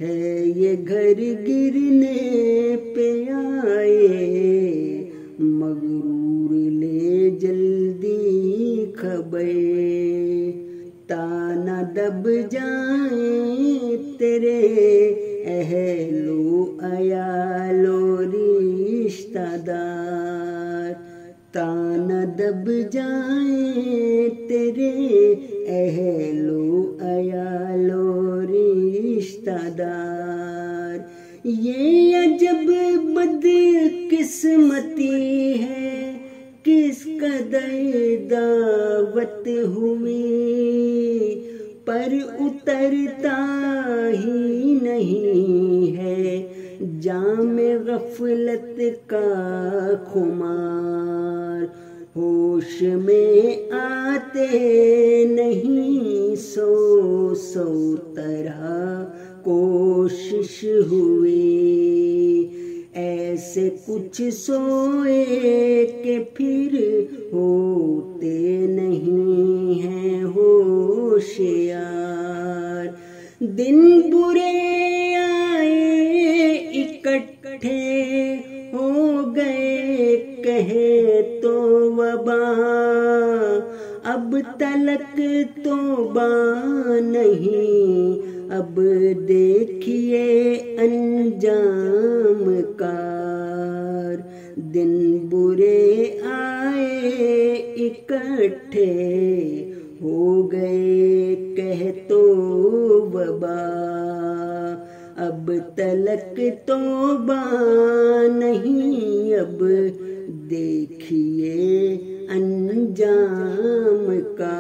ہے یہ گھر گرنے پہ آئے، مغرور لے جلدی خبر، تانا دب جائیں تیرے اہل و عیال و رشتہ دار، تانا دب جائیں تیرے اہل و عیال و رشتہ دار۔ یہ عجب بد قسمتی ہے، کس قدر دعوت ہوئی پر اترتا ہی نہیں ہے جام غفلت کا خمار، ہوش میں آتے نہیں سو طرح کوشش ہوئی، ایسے کچھ سوئے کہ پھر ہوتے نہیں ہیں ہوشیار، دن برے آئے اکٹھے ہو گئے کہے تو وبا، اب تلک توبہ نہیں اب دیکھیے انجام کار، دن برے آئے اکٹھے ہو گئے کہہ تو وبا، اب تلک توبہ نہیں اب دیکھیے انجام کا۔